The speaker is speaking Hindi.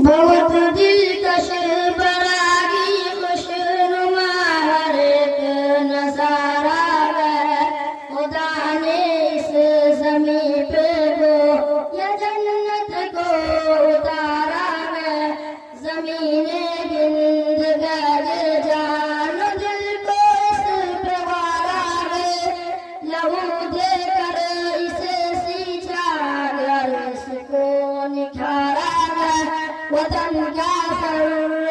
बहुत दिलकश बरागी खुशनुमा हर एक नजारा है। खुदा ने इस ज़मीं पे वो ये जन्नत को उतारा है। ज़मीने गिंदगर जानो दिल को इस पे वारा है। लहू देकर इसे सींचा और इसको निखारा है। वतन का सर